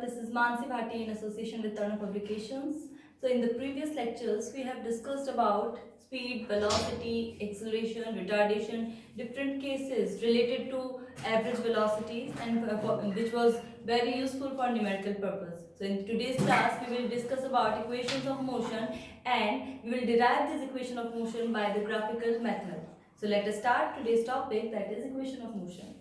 This is Mansi Bhatti in association with Tarun Publications. So in the previous lectures, we have discussed about speed, velocity, acceleration, retardation, different cases related to average velocities, and which was very useful for numerical purpose. So in today's class, we will discuss about equations of motion, and we will derive this equation of motion by the graphical method. So let us start today's topic, that is equation of motion.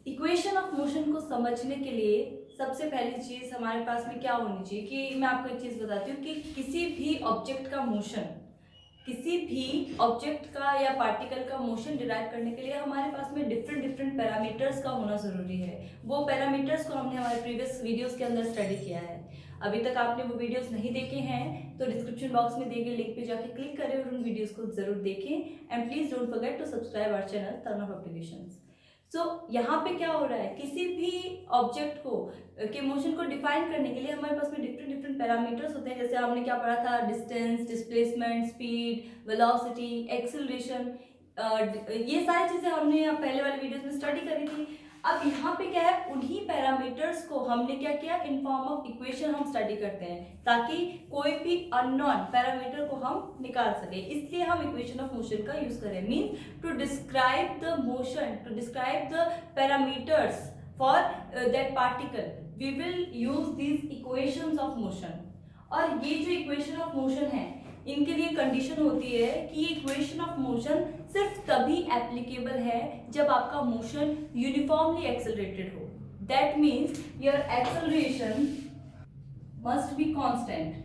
Equation of motion को समझने के लिए सबसे पहली चीज हमारे पास में क्या होनी चाहिए कि मैं आपको एक चीज बताती हूँ कि किसी भी ऑब्जेक्ट का या पार्टिकल का मोशन डिराइव करने के लिए हमारे पास में डिफरेंट पैरामीटर्स का होना जरूरी है। वो पैरामीटर्स को हमने हमारे प्रीवियस वीडियोस के अंदर स्टडी किया है। अभी तक आपने वो वीडियोस नहीं देखे हैं तो डिस्क्रिप्शन बॉक्स में दिए गए लिंक पे जाके क्लिक करें और उन वीडियोस को जरूर देखें। And please don't forget to subscribe our channel turn off applications. So यहाँ पे क्या हो रहा है, किसी भी ऑब्जेक्ट को के मोशन को डिफाइन करने के लिए हमारे पास में डिफरेंट पैरामीटर्स होते हैं। जैसे हमने क्या पढ़ा था, distance, displacement, speed, velocity, acceleration, ये सारी चीजें हमने पहले वाले वीडियोस में स्टडी करी थी। अब यहाँ पे क्या है, उन्हीं पैरामीटर्स को हमने क्या किया, इन फॉर्म ऑफ इक्वेशन हम स्टडी करते हैं ताकि कोई भी अननोन पैरामीटर को हम निकाल सके। इसलिए हम इक्वेशन ऑफ मोशन का यूज करें, means to describe the motion, to describe the parameters for that particle we will use these equations of motion. और ये जो इक्वेशन ऑफ मोशन है, इनके लिए कंडीशन होती है कि ये इक्वेशन ऑफ मोशन सिर्फ तभी एप्लीकेबल है जब आपका मोशन यूनिफॉर्मली एक्सेलरेटेड हो। That means your acceleration must be constant,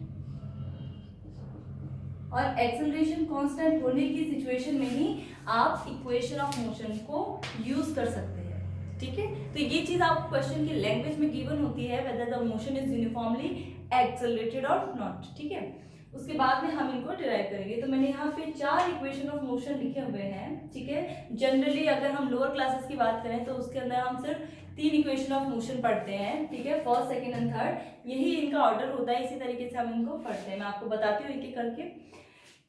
और एक्सेलरेशन कांस्टेंट होने की सिचुएशन में ही आप इक्वेशन ऑफ मोशन को यूज कर सकते हैं। ठीक है, तो ये चीज आपको क्वेश्चन की लैंग्वेज में गिवन होती है, whether the motion is uniformly accelerated और नॉट। ठीक है, उसके बाद में हम इनको डिराइव करेंगे। तो मैंने यहाँ पे 4 इक्वेशन ऑफ मोशन लिखे हुए हैं। ठीक है, जनरली अगर हम लोअर क्लासेस की बात करें तो उसके अंदर हम सिर्फ 3 इक्वेशन ऑफ मोशन पढ़ते हैं। ठीक है, फर्स्ट, सेकंड एंड थर्ड, यही इनका ऑर्डर होता है, इसी तरीके से हम इनको पढ़ते हैं। मैं आपको बताती हूँ एक एक करके।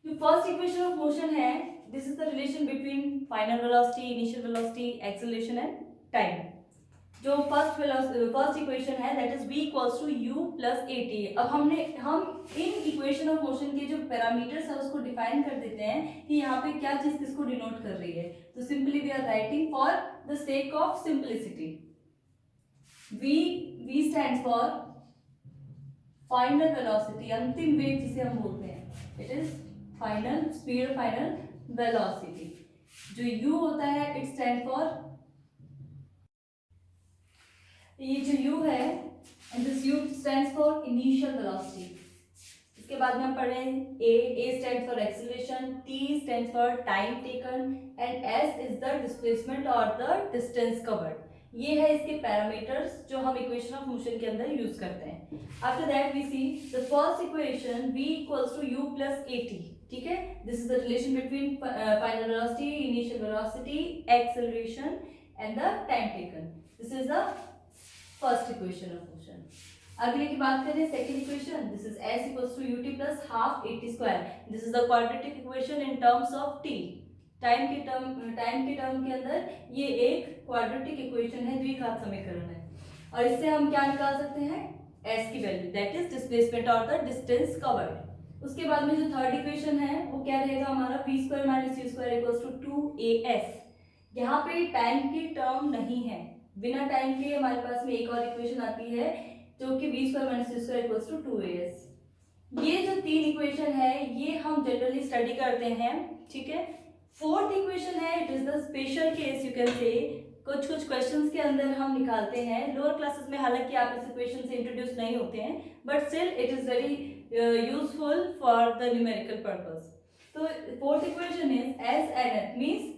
जो फर्स्ट इक्वेशन ऑफ मोशन है, this is the relation between final velocity, initial velocity, acceleration and time. जो फर्स्ट इक्वेशन है, that is v equals to u plus at। अब हम इन इक्वेशन ऑफ मोशन के जो पैरामीटर्स है उसको define कर देते हैं कि यहाँ पे क्या चीज किसको डिनोट कर रही है। तो simply we are writing for the sake of simplicity, v stands for final velocity, अंतिम वेग जिसे हम बोलते हैं, it is final speed, final velocity. जो u होता है, इट स्टैंड फॉर, ये जो u है, and this u stands for initial velocity. इसके बाद में हम पढ़ रहे हैं a stands for acceleration, t stands for time taken, and s is the displacement और द डिस्टेंस कवर्ड। ये है इसके पैरामीटर्स जो हम इक्वेशन ऑफ मोशन के अंदर यूज करते हैं। After that we see the first equation v equals to u plus at। ठीक है, this is the relation between final velocity, initial velocity, acceleration and the time taken. This is the first equation of motion. अगले की बात करें, second equation, this is s equals to ut plus half at square. This is the quadratic equation in terms of t। Time के term के अंदर ये एक quadratic equation है, द्विघात समीकरण है। और इससे हम क्या निकाल सकते हैं, s की वैल्यू, दैट इज डिस्प्लेसमेंट और द डिस्टेंस कवर्ड। उसके बाद में जो थर्ड इक्वेशन है वो क्या रहेगा हमारा, v square minus u square equals to 2as। यहाँ पे टाइम की टर्म नहीं है, बिना टाइम के हमारे पास में एक और इक्वेशन आती है जो कि v square minus u square equals to 2as। ये जो 3 इक्वेशन है ये हम जनरली स्टडी करते हैं। ठीक है, फोर्थ इक्वेशन है, it is the special case, you can say. कुछ क्वेश्चंस के अंदर हम निकालते हैं लोअर क्लासेस में, हालांकि आप इस इक्वेशन से इंट्रोड्यूस नहीं होते हैं, but still it is very useful for the numerical purpose. तो fourth equation is S nth, means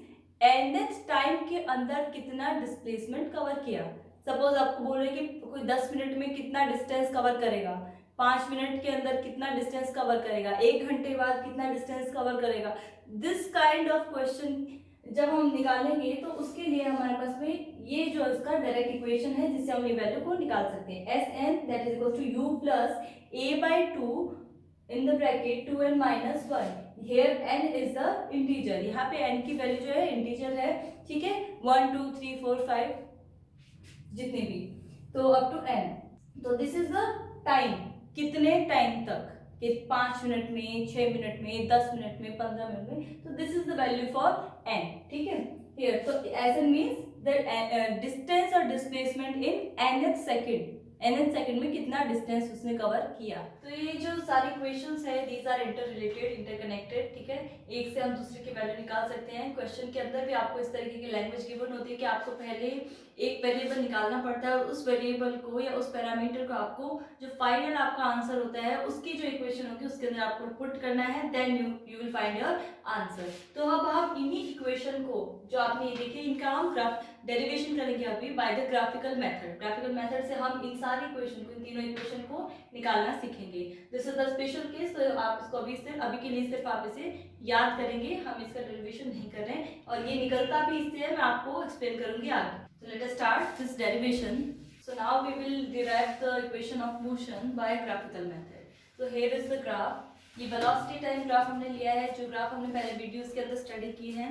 nth time के अंदर कितना डिस्प्लेसमेंट कवर किया। सपोज आपको बोल रहे हैं कि कोई 10 मिनट में कितना डिस्टेंस कवर करेगा, 5 मिनट के अंदर कितना डिस्टेंस कवर करेगा, 1 घंटे बाद कितना डिस्टेंस कवर करेगा। दिस काइंड ऑफ क्वेश्चन जब हम निकालेंगे तो उसके लिए हमारे पास में ये जो इसका डायरेक्ट इक्वेशन है जिससे हम ये वैल्यू को निकाल सकते हैं, S N that is equal to u plus a/2 in the bracket 2n minus 1। here n is the integer, यहाँ पे n की वैल्यू जो है इंटीजर है। ठीक है, 1 2 3 4 5 जितने भी, तो अप टू n। तो दिस इज द टाइम, कितने टाइम तक, कि 5 मिनट में, 6 मिनट में, 10 मिनट में, 15 मिनट में, तो this is the value for n, ठीक है। हियर तो S N means the distance और displacement in nth second, nth second में कितना डिस्टेंस उसने कवर किया। तो ये जो सारी क्वेश्चंस है these are interrelated, interconnected, ठीक है। एक से हम दूसरे की वैल्यू निकाल सकते हैं। क्वेश्चन के अंदर भी आपको इस तरीके की लैंग्वेज गिवन होती है कि आपको पहले एक वेरिएबल निकालना पड़ता है और उस वेरिएबल को या उस पैरामीटर को आपको जो फाइनल आपका आंसर होता है उसकी जो इक्वेशन होगी उसके अंदर आपको पुट करना है, then you will find your answer. तो अब हम इन्हीं इक्वेशन को जो आपने ये देखी इनका हम डेरिवेशन करेंगे अभी by the graphical method. Graphical method से हम इन सारी इक्वेशन को, इन तीनों इक्वेशन को निकालना सीखेंगे। This is the special case, तो आप इसको अभी के लिए सिर्फ आप इसे याद करेंगे, हम इसका डेरिवेशन नहीं कर रहे हैं और ये निकलता भी इससे है, मैं आपको एक्सप्लेन करूंगी आगे। So let us start this derivation. So now we will derive the equation of motion by graphical method. So here is the graph. ये velocity time graph हमने लिया है, जो ग्राफ हमने पहले वीडियोस के अंदर स्टडी की है।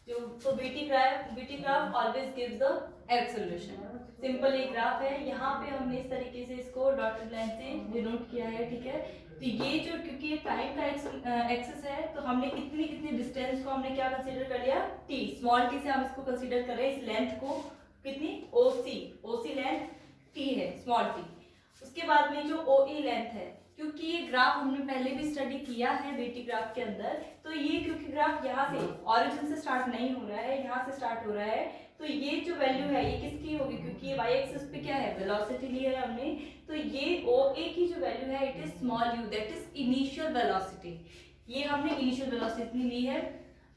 जो तो BT graph always gives the acceleration. Simple एक ग्राफ है, यहाँ पे हमने इस तरीके से इसको डॉटेड लाइन से डिनोट किया है, ठीक है। तो ये जो, क्योंकि ये टाइम का एक्सेस है तो हमने कितनी डिस्टेंस को हमने क्या कंसीडर कर लिया, t, स्मॉल t से हम इसको कंसीडर कर रहे हैं, इस लेंथ को कितनी, OC लेंथ t है, स्मॉल t। उसके बाद में जो OE लेंथ है, क्योंकि ये ग्राफ हमने पहले भी स्टडी किया है बीटी ग्राफ के अंदर, तो ये क्योंकि ग्राफ यहाँ से ऑरिजिन से स्टार्ट नहीं हो रहा है, यहाँ से स्टार्ट हो रहा है, तो ये जो वैल्यू है ये किसकी होगी, क्योंकि ये y एक्सिस पे क्या है, वेलोसिटी लिया है हमने, तो ये OA की जो वैल्यू है it is small u, that is initial velocity. ये हमने इनिशियल वेलोसिटी ली है,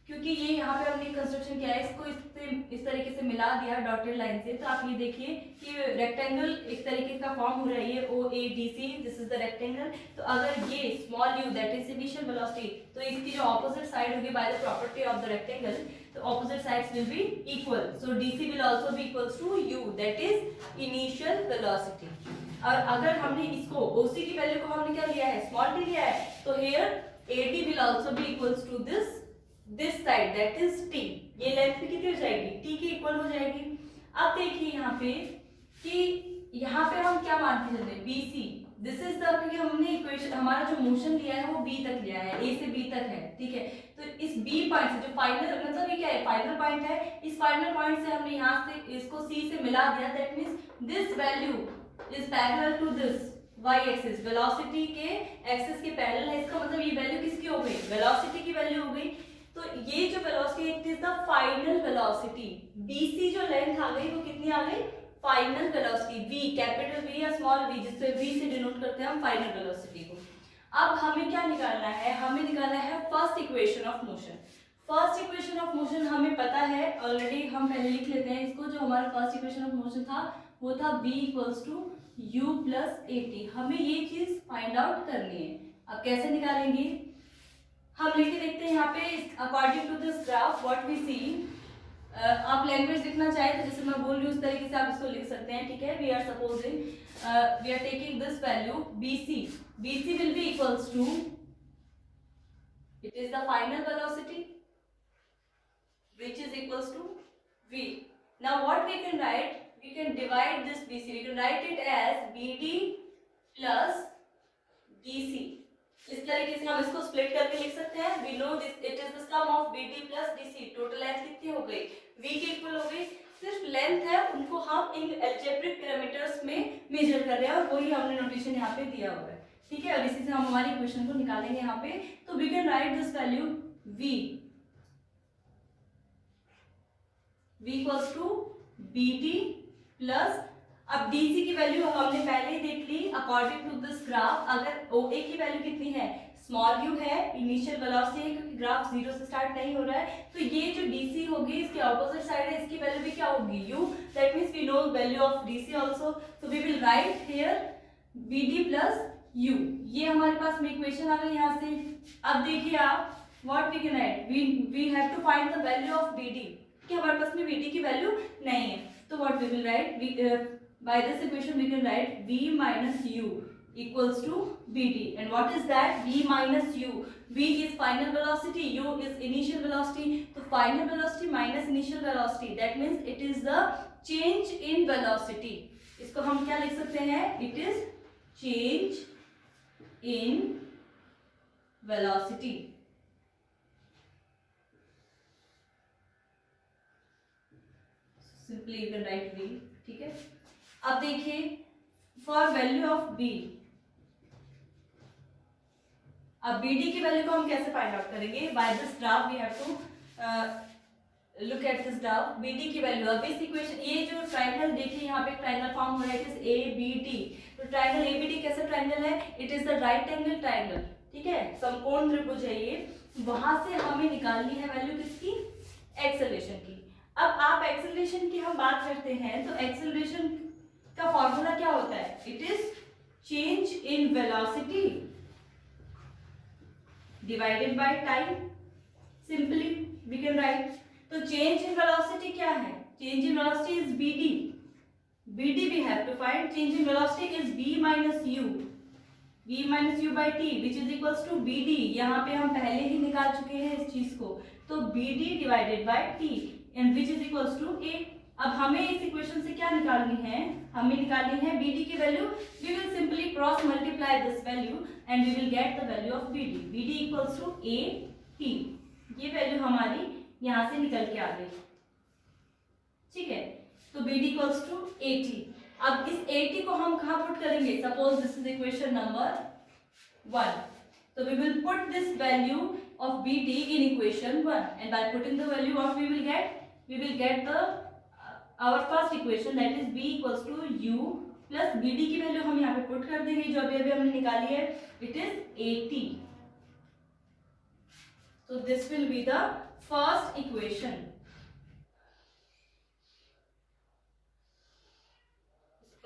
क्योंकि ये यहाँ पे हमने कंस्ट्रक्शन किया है, इसको इस तरीके से मिला दिया डॉटेड लाइन से। तो आप ये देखिए कि रेक्टेंगल एक तरीके का फॉर्म हो रहा है, ये OADC, this is the rectangle. तो अगर ये small u that is initial velocity, तो इसकी जो ऑपोजिट साइड होगी by the property of the rectangle, तो opposite sides will be equal, so DC will also be equals to u that is initial velocity. और अगर हमने इसको OC की वैल्यू को हमने क्या लिया है, स्मॉल t लिया है, तो here AD will also be equals to this side that is t। ये लेंथ भी कितनी हो जाएगी, t के इक्वल हो जाएगी। अब देखिए यहाँ पे कि यहाँ पे हम क्या मान के चलते हैं, BC, दिस इज द, क्योंकि हमने इक्वेशन, हमारा जो मोशन लिया है वो B तक लिया है, A से B तक है, ठीक है। तो इस B पॉइंट से जो फाइनल, मतलब ये क्या है, फाइनल पॉइंट है, इस फाइनल पॉइंट से हमने यहाँ से इसको C से मिला दिया, that means this value is parallel to this y axis, velocity के एक्सिस के पैरेलल है। इसका मतलब ये वैल्यू किसकी हो गई, वेलोसिटी की वैल्यू हो गई। तो ये जो velocity it is the final velocity, BC जो लेंथ आ गई वो कितनी आ गई, final velocity v, capital V या स्मॉल v, जिससे v से डिनोट करते हैं हम फाइनल वेलोसिटी को। अब हमें क्या निकालना है, हमें निकालना है first equation of motion. First equation of motion हमें पता है ऑलरेडी, हम पहले लिख लेते हैं इसको। जो हमारा फर्स्ट इक्वेशन ऑफ मोशन था वो था v equals to u plus AT। हमें ये चीज फाइंड आउट करनी है। अब कैसे निकालेंगे, हम लिख के देखते हैं यहाँ पे, according to this graph what we see. आप लैंग्वेज लिखना चाहे तो जैसे मैं बोल रही हूँ उस तरीके से आप इसको लिख सकते हैं, ठीक है। We are supposing we are taking this value BC will be equals to, it is the final velocity which is equals to v. Now what we can write, we can divide this BC, we can write it as BD plus DC। इस तरीके से हम इसको split करके लिख सकते हैं। We know this it is the sum of BD plus DC। Total length कितनी हो गई, V के इक्वल हो गई। सिर्फ लेंथ है, उनको हम इन अलजेब्रिक पैरामीटर्स में मेजर कर रहे हैं और वही हमने नोटेशन यहाँ पे दिया हुआ है, ठीक है। और इसी से हम हमारी इक्वेशन को निकालेंगे यहाँ पे। तो we can write this value V equals to BD plus, अब DC की वैल्यू हमने पहले ही देख ली अकॉर्डिंग टू दिस ग्राफ। अगर OA की वैल्यू कितनी है, स्मॉल u है, इनिशियल वेलोसिटी है, क्योंकि ग्राफ जीरो से स्टार्ट नहीं हो रहा है, तो ये जो DC होगी इसके ऑपोजिट साइड है, इसकी वैल्यू भी क्या होगी, u। That means we know value of DC also, so we will write here BD plus u। ये हमारे पास में इक्वेशन आ गई यहाँ से। अब देखिए आप what we can write, we have to find the value of BD, कि हमारे पास में BD की वैल्यू नहीं है। तो what we will write, by this equation we can write v minus u equals to BD, and what is that, v minus u, v is final velocity, u is initial velocity, so final velocity minus initial velocity, that means it is the change in velocity, इसको हम क्या लिख सकते हैं, it is change in velocity. Simply you can write v, ठीक है। अब देखिए फॉर वैल्यू ऑफ b, अब bd की वैल्यू को हम कैसे फाइंड आउट करेंगे, by this graph we have to look at this graph. bd की वैल्यू, अब इस इक्वेशन, ये जो ट्रायंगल देखिए यहाँ पे ट्रायंगल फॉर्म हो रहा है, इट इज abd। तो ट्रायंगल abd कैसा ट्रायंगल है, it is the right angle triangle, ठीक है, समकोण त्रिभुज है ये। वहां से हमें निकालनी है वैल्यू किसकी, एक्सेलरेशन की। अब आप एक्सेलरेशन की हम बात करते हैं तो एक्सेलरेशन का फॉर्मूला क्या होता है, it is change in velocity divided by time. Simply we can write, तो चेंज इन वेलोसिटी क्या है, change in velocity is bd, bd we have to find, change in velocity is v minus u by t which is equals to bd। यहाँ पे हम पहले ही निकाल चुके हैं इस चीज को, तो bd divided by t and which is equals to a। अब हमें इस इक्वेशन से क्या निकालनी है, हमें निकालनी है bd की value. we will simply cross multiply this value and we will get the value of bd, bd equals to a t। ये वैल्यू हमारी यहाँ से निकल के आ गई, ठीक है। तो bd equals to 80। अब इस 80 को हम कहाँ पुट करेंगे, suppose this is equation number 1, so we will put this value of bd in equation 1 and by putting the value what we will get the our first equation, that is b equals to u plus bd की value हम यहाँ पे put कर देंगे जो अभी हमने निकाली है, it is 80। so this will be the first equation।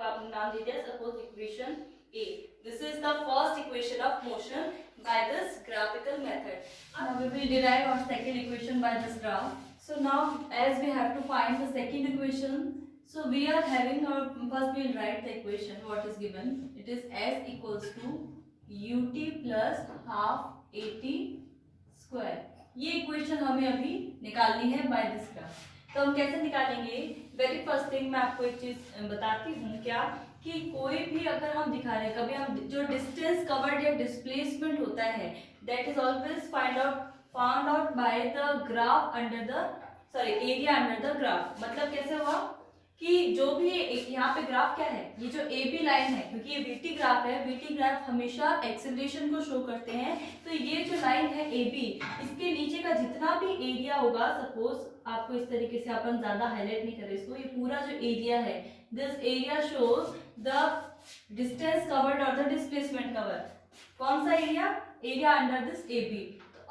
आप नाम दीजिए suppose equation A। This is the first equation of motion by this graphical method। Now we will derive our second equation by this graph। So now as we have to find the second equation, so we are having our, first we will write the equation what is given, it is s equals to ut plus half at square। ये equation हमें अभी निकालनी है bye this graph. तो हम कैसे निकालेंगे, very first thing मैं आपको एक चीज बताती हूँ, क्या कि कोई भी अगर हम दिखा रहे हैं, कभी हम जो डिस्टेंस कवर्ड या डिस्प्लेसमेंट होता है that is always found out by the graph under the, sorry area under the graph. मतलब कैसे हुआ कि जो भी यहाँ पे ग्राफ क्या है, ये जो ए बी लाइन है, क्योंकि ये वीटी ग्राफ है, वीटी ग्राफ हमेशा एक्सेलरेशन को शो करते हैं। तो ये जो लाइन है ए बी, इसके नीचे का जितना भी एरिया होगा, सपोज आपको इस तरीके से, अपन ज्यादा हाईलाइट नहीं कर रहे इसको, ये पूरा जो एरिया है, this area shows the distance covered और द डिस्प्लेसमेंट कवर। कौन सा area, area under this A B.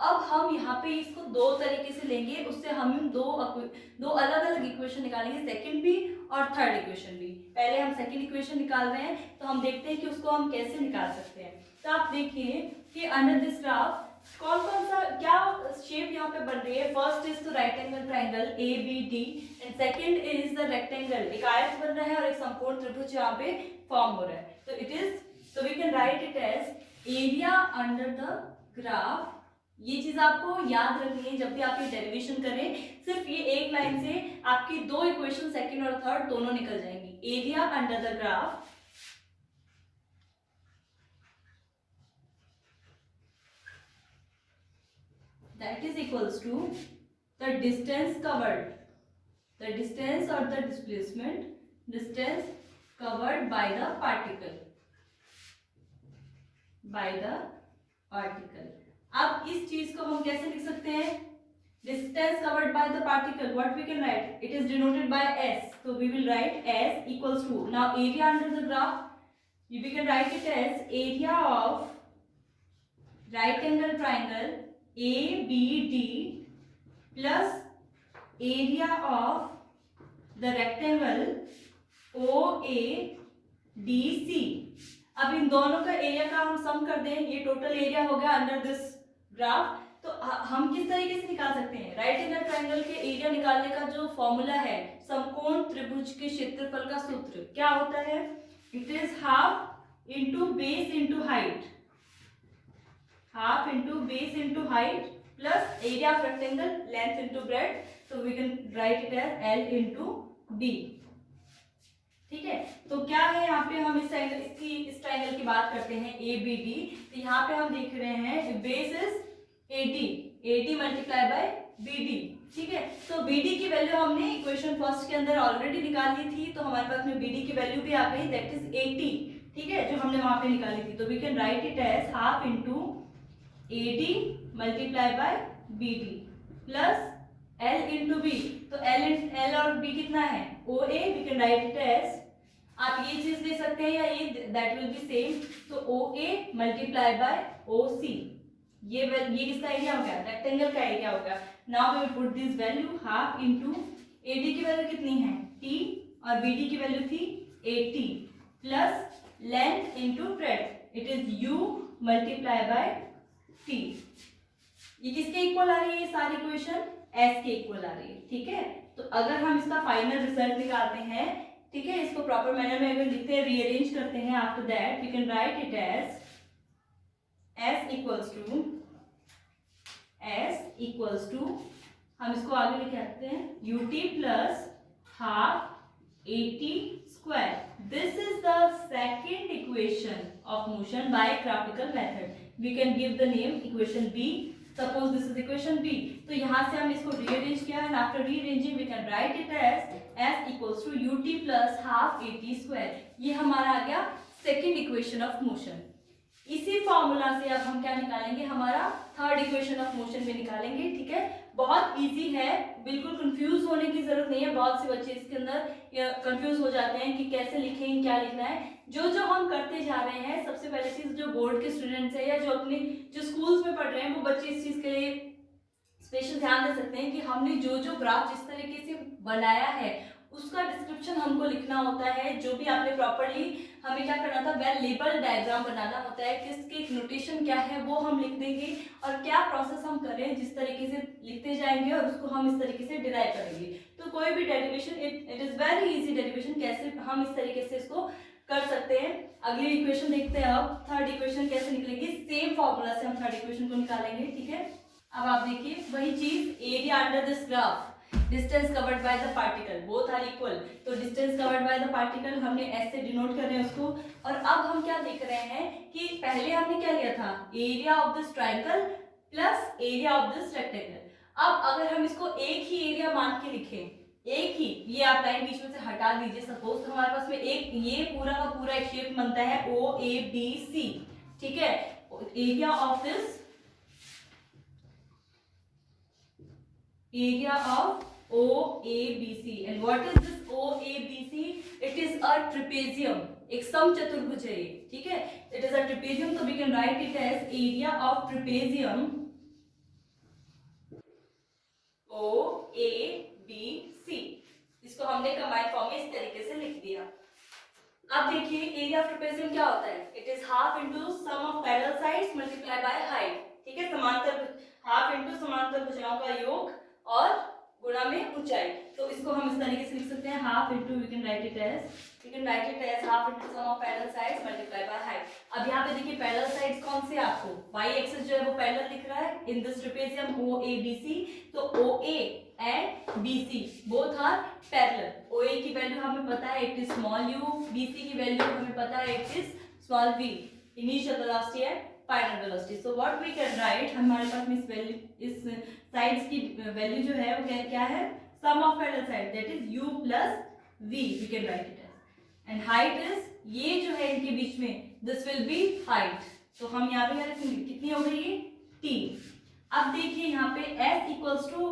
अब हम यहाँ पे इसको दो तरीके से लेंगे, उससे हम दो अलग अलग इक्वेशन निकालेंगे, सेकंड भी और थर्ड इक्वेशन भी। पहले हम सेकंड इक्वेशन निकाल रहे हैं, तो हम देखते हैं कि उसको हम कैसे निकाल सकते हैं। तो आप देखिए कि अंडर दिस ग्राफ कौन कौन सा क्या शेप यहाँ पे बन रही है। First is the right angle triangle A B D and second is the rectangle, एक आयत बन रहा है और एक समकोण त्रिभुज यहाँ पे फॉर्म हो रहा है। तो it is, so we can write it as area under the graph। ये चीज आपको याद रखनी है जब भी आप ये डेरिवेशन करें। सिर्फ ये एक लाइन से आपकी दो इक्वेशन सेकंड और थर्ड दोनों निकल जाएंगी। Area under the graph that is equals to the distance covered, the distance or the displacement, distance covered by the particle, by the particle। अब इस चीज को हम कैसे लिख सकते हैं, distance covered by the particle, what we can write, it is denoted by s, so we will write s equals to, now area under the graph we can write it as area of right angle triangle ABD plus area of the rectangle OADC। अब इन दोनों का area का हम सम कर दें, ये total area हो गया अंडर दिस ग्राफ। तो हम किस तरीके से निकाल सकते हैं, राइट एंगल ट्राइंगल के एरिया निकालने का जो फॉर्मूला है, समकोण त्रिभुज के क्षेत्रफल का सूत्र क्या होता है, it is half into base into height, half into base into height plus area of rectangle length into breadth, so we can write it as L into B। ठीक है। तो क्या है यहाँ पे, हम इस ट्रायंगल की बात करते हैं ABD। तो यहाँ पे हम देख रहे हैं base is 80 multiply by BD। ठीक है, तो BD की वैल्यू हमने इक्वेशन फर्स्ट के अंदर ऑलरेडी निकाल ली थी, तो हमारे पास में BD की वैल्यू भी आ गई, दैट इज 80। ठीक है, जो हमने वहां पे निकाली थी। तो we can write it as half into AD multiply by BD plus L into B। तो L और B कितना है, OA। We can write it as, आप ये चीज ले सकते हैं या ये, दैट विल बी सेम। तो OA मल्टीप्लाई बाय OC, ये किसका एरिया हो गया, रेक्टेंगल का एरिया हो गया। Now we will put this value half into AD की वैल्यू कितनी है T और BD की वैल्यू थी 80 plus length into breadth, it is U multiply by T। ये किसके इक्वल आ रही है, ये सारी इक्वेशन S के इक्वल आ रही है। ठीक है, तो अगर हम इसका फाइनल रिजल्ट निकालते हैं, ठीक है, इसको प्रॉपर मैनर में अगर लिखते हैं, रीअरेंज करते हैं, after that we can write it as S equals to हम इसको आगे लिख सकते हैं UT plus half 80 square. This is the second equation of motion by graphical method. We can give the name equation B। Suppose this is equation B। तो यहाँ से हम इसको रीअरेंज किया and after rearranging we can write it as S equals to UT plus half 80 square. ये हमारा आ गया second equation of motion. इसी फॉर्मूला से अब हम क्या निकालेंगे, हमारा थर्ड इक्वेशन ऑफ मोशन में निकालेंगे। ठीक है, बहुत इजी है, बिल्कुल कंफ्यूज होने की जरूरत नहीं है। बहुत से बच्चे इसके अंदर कंफ्यूज हो जाते हैं कि कैसे लिखें, क्या लिखना है। जो हम करते जा रहे हैं, सबसे पहले चीज, जो बोर्ड के स्टूडेंट्स है या जो स्कूल्स में पढ़ रहे हैं, वो बच्चे इस चीज के लिए स्पेशल ध्यान दे सकते हैं कि हमने जो ग्राफ जिस तरीके से बनाया है उसका डिस्क्रिप्शन हमको लिखना होता है। जो भी आपने प्रॉपरली, हमें क्या करना था, वेल लेबल डायग्राम बनाना होता है, किसके नोटेशन क्या है वो हम लिख देंगे, और क्या प्रोसेस हम करें, जिस तरीके से लिखते जाएंगे और उसको हम इस तरीके से डिराइव करेंगे। तो कोई भी derivation, it is very easy derivation, कैसे हम इस तरीके से इसको कर सकते हैं। अगली इक्वेशन देखते हैं। अब थर्ड इक्वेशन कैसे निकलेगी, सेम फॉर्मूला से हम थर्ड इक्वेशन को निकालेंगे। ठीक है, अब आप देखिए वही चीज, area under this graph, distance covered by the particle, both are equal. तो distance covered by the particle हमने S से डिनोट कर रहे हैं उसको। और अब हम क्या देख रहे हैं कि पहले हमने क्या लिया था, area of this triangle plus area of this rectangle. अब अगर हम इसको एक ही एरिया मान के लिखें, एक ही, ये आप लाइन बीच में से हटा दीजिए सपोज, तो हमारे पास में एक ये पूरा का पूरा एक शेप बनता है OABC। ठीक है, area of this, area of OABC, and what is this OABC? It is a trapezium, एक समचतुर्भुज है। ठीक है, it is a trapezium, so we can write it as area of trapezium OABC। इसको हमने कंबाइंड फॉर्म में इस तरीके से लिख दिया। अब देखिए एरिया ऑफ ट्रेपेजियम क्या होता है, it is half into sum of parallel sides multiply by height. ठीक है, समांतर, हाफ इंटू समांतर भुजाओं का योग और गुणा में ऊंचाई। तो इसको हम इस तरीके से लिख सकते हैं, half into, we can write it as half into sum of parallel sides multiply by height. अब यहाँ पे देखिए पैरेलल साइड्स कौन से, आपको वाई एक्सिस जो है वो पैरेलल दिख रहा है इन दिस ट्रेपेजियम OABC। तो OA and BC both are parallel. OA की वैल्यू हमें पता है, it is small u, BC की वैल्यू हमें पता है, it is small v, initial velocity and final velocity. So what we can write, हमारे पास में इस वैल्यू, इस साइड्स की वैल्यू जो है वो क्या है, sum of parallel side, that is u plus v, we can write it as. And height is, ये जो है इनके बीच में, दिस विल बी हाइट। तो हम यहाँ पे क्या रखेंगे, कितनी हो गई ये t। अब देखिए यहाँ पे s equals to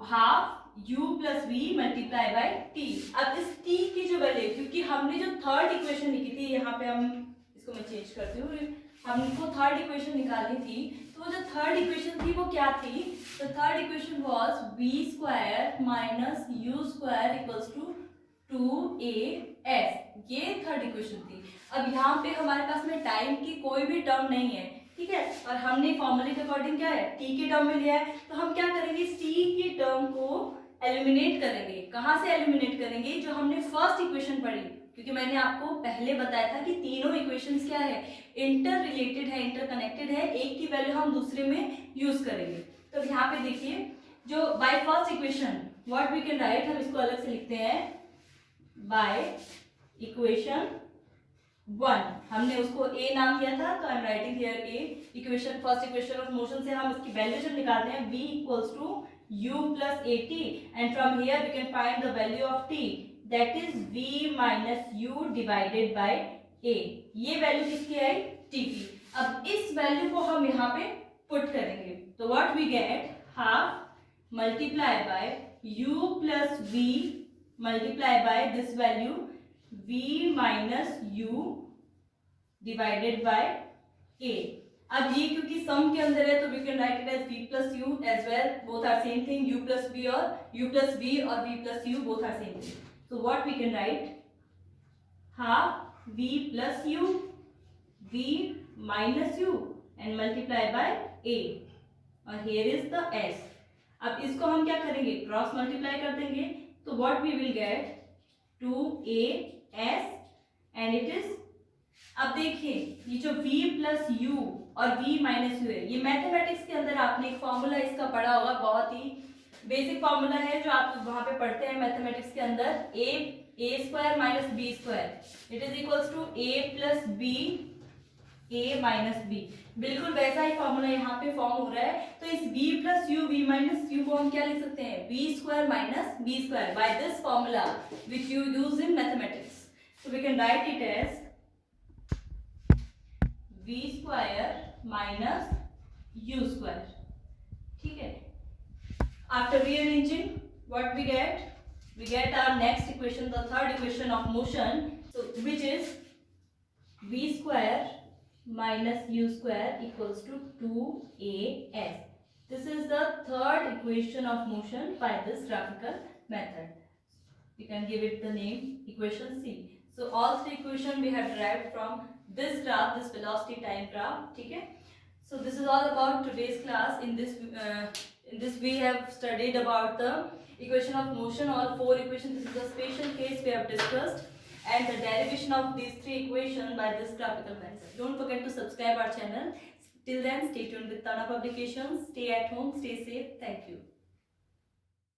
half u plus v multiply by t। अब इस t की जो वैल्यू, क्योंकि हमने जो थर्ड इक्वेशन लिखी थी, यहाँ पे हम इसको मैं चेंज करती हूँ, हमको थर्ड इक्वेशन निकालनी थी, तो वो जो थर्ड इक्वेशन थी वो क्या थी, तो third equation was b square minus u square equals to 2as, ये थर्ड इक्वेशन थी। अब यहाँ पे हमारे पास में टाइम की कोई भी टर्म नहीं है, ठीक है, और हमने फॉर्मूले के अकॉर्डिंग क्या है, t के टर्म में लिया है, तो हम क्या करेंगे, t की टर्म को एलिमिनेट करेंगे। कहाँ से एलिमिनेट करेंगे, जो हमने फर्स्ट इक्वेशन पढ़ी, क्योंकि मैंने आपको पहले बताया था कि तीनों इक्वेशंस क्या है, इंटर रिलेटेड है, इंटर कनेक्टेड है, एक की वैल्यू हम दूसरे में यूज करेंगे। तो यहाँ पे देखिए, जो by first equation what we can write, हम इसको अलग से लिखते हैं, बाय इक्वेशन 1। हमने उसको ए नाम दिया था, तो I am writing here a. Equation, first equation of motion से हम इसकी वैल्यू जब निकालते हैं v equals to u plus a t, and from here we can find the value of t, that is v minus u divided by a। ये value किसकी आई? t की। अब इस वैल्यू को हम यहाँ पे पुट करेंगे, तो what we get, half multiply by u plus v multiply by this value v minus u divided by a। अब ये क्योंकि सम के अंदर है, तो we can write it as v plus u as well, both are same thing. u plus v और u plus v और v plus u both are same thing, so what we can write, half v plus u, v minus u and multiply by a, और here is the s। अब इसको हम क्या करेंगे, cross multiply कर देंगे, तो what we will get, 2as and it is, अब देखिए ये जो v प्लस u और v माइनस यू है, ये मैथमेटिक्स के अंदर आपने एक फॉर्मूला इसका पढ़ा होगा, बहुत ही बेसिक फॉर्मूला है जो आप वहां पे पढ़ते हैं मैथमेटिक्स के अंदर, A square minus B square, it is equals to A plus B A minus B. बिल्कुल वैसा ही फॉर्मूला यहाँ पे फॉर्म हो रहा है, तो इस v plus u, v minus u को हम क्या लिख सकते हैं, v square minus B square, by this formula which you use in mathematics. So we can write it as v square minus u square, ठीक है। After rearranging, what we get our next equation, the third equation of motion, so which is v square minus u square equals to 2as. This is the third equation of motion by this graphical method. We can give it the name equation C. So all three equations we have derived from this graph, this velocity time graph, ठीक है। So this is all about today's class. In this we have studied about the equation of motion, all four equations. This is the special case we have discussed, and the derivation of these three equations by this graphical method. Don't forget to subscribe our channel. Till then, stay tuned with Tana Publications. Stay at home, stay safe. Thank you.